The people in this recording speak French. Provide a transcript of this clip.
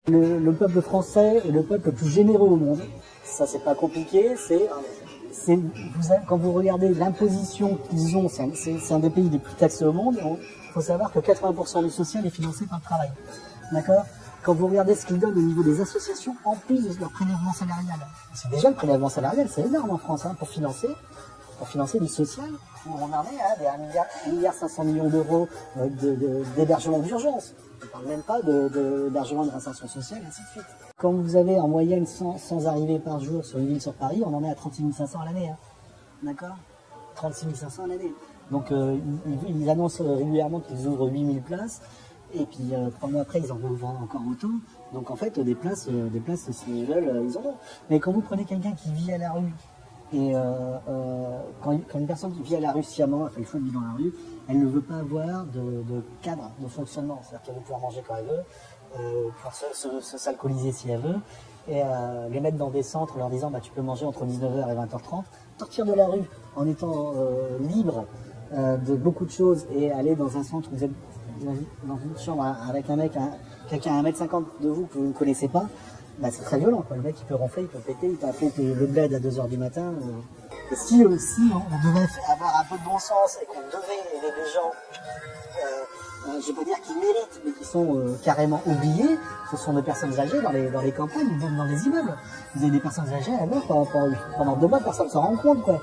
Le peuple français est le peuple le plus généreux au monde. Ça, c'est pas compliqué. Quand vous regardez l'imposition qu'ils ont, c'est un des pays les plus taxés au monde. Il faut savoir que 80% du social est financé par le travail. D'accord? Quand vous regardez ce qu'ils donnent au niveau des associations, en plus de leur prélèvement salarial. C'est déjà le prélèvement salarial, c'est énorme en France, hein, pour financer du social. On en est à 1,5 milliard d'euros d'hébergement d'urgence. On ne parle même pas d'hébergement de réinsertion sociale, et ainsi de suite. Quand vous avez en moyenne 100 arrivées par jour sur une ville sur Paris, on en est à 36 500 à l'année. Hein. D'accord? 36 500 à l'année. Donc ils annoncent régulièrement qu'ils ouvrent 8000 places. Et puis 3 mois après, ils en vendent encore autant. Donc en fait, des places s'ils veulent, ils en ont. Mais quand vous prenez quelqu'un qui vit à la rue, et quand une personne qui vit à la rue sciemment, elle fait le choix de vivre dans la rue, elle ne veut pas avoir de cadre de fonctionnement. C'est-à-dire qu'elle veut pouvoir manger quand elle veut, pouvoir s'alcooliser si elle veut, et les mettre dans des centres en leur disant tu peux manger entre 19h et 20h30, sortir de la rue en étant libre de beaucoup de choses et aller dans un centre où vous êtes dans une chambre avec un mec, quelqu'un à 1m50 de vous que vous ne connaissez pas, c'est très violent, quoi. Le mec il peut ronfler, il peut péter, il peut appeler le bled à 2h du matin. Et si on devait avoir un peu de bon sens et qu'on devait aider des gens, je ne vais pas dire qu'ils méritent, mais qui sont carrément oubliés, ce sont des personnes âgées dans les campagnes, dans les immeubles. Vous avez des personnes âgées à l'heure, pendant 2 mois, personne ne s'en rend compte, quoi.